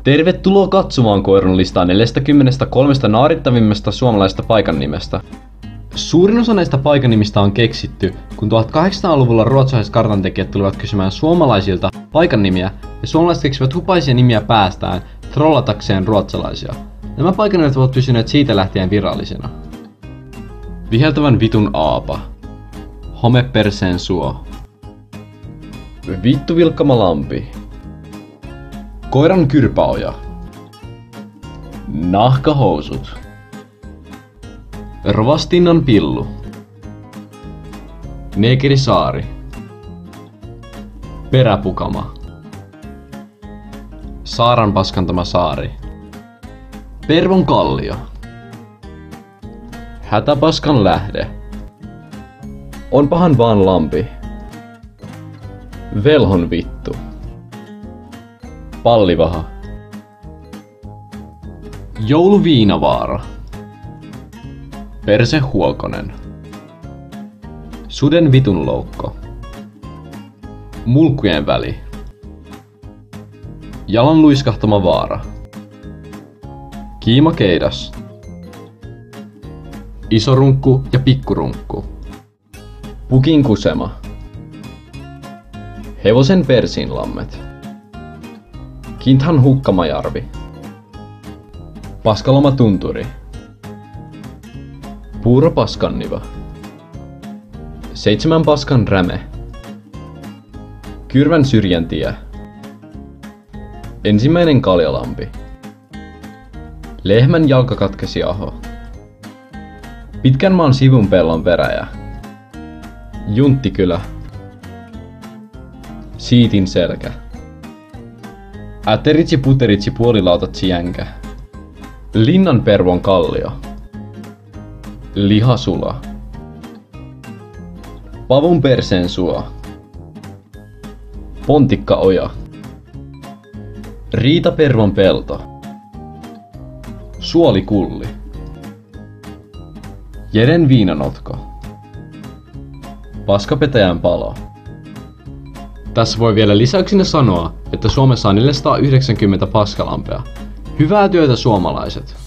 Tervetuloa katsomaan Koiran listaa 43 naarittavimmasta suomalaisesta paikannimestä. Suurin osa näistä paikannimistä on keksitty, kun 1800-luvulla ruotsalaiset kartantekijät tulivat kysymään suomalaisilta paikannimiä ja suomalaiset keksivät hupaisia nimiä päästään trollatakseen ruotsalaisia. Nämä paikanimet ovat pysyneet siitä lähtien virallisina. Viheltävän vitun aapa. Homeperseen suo. Vittu vilkkama lampi. Koiran kyrpäoja. Nahkahousut. Rovastinnan pillu. Neekerisaari. Peräpukama. Saaran paskantama saari. Pervon kallio. Hätäpaskan lähde. Onpahan vaan lampi. Velhon vittu. Pallivaha. Jouluviinavaara. Persehuokonen. Suden vitunloukko. Mulkkujen väli. Jalan luiskahtama vaara. Kiimakeidas. Isorunkku ja pikkurunkku. Pukin kusema. Hevosen persiinlammet. Kinthan hukkamajärvi. Paskaloma tunturi. Puuro paskanniva. 7 paskan räme. Kyrvän syrjän tie. Ensimmäinen kaljalampi. Lehmän jalka katkesi aho. Pitkän maan sivun pellon peräjä. Junttikylä. Siitin selkä. Äteritsi puteritsi puolilautatsi jänkä. Linnan pervon kallio. Lihasula. Pavun perseen suo. Pontikkaoja. Riitapervon pelto. Suolikulli. Jeden viinanotko. Paskapetäjän palo. Tässä voi vielä lisäyksinä sanoa, että Suomessa on 490 paskalampea. Hyvää työtä suomalaiset!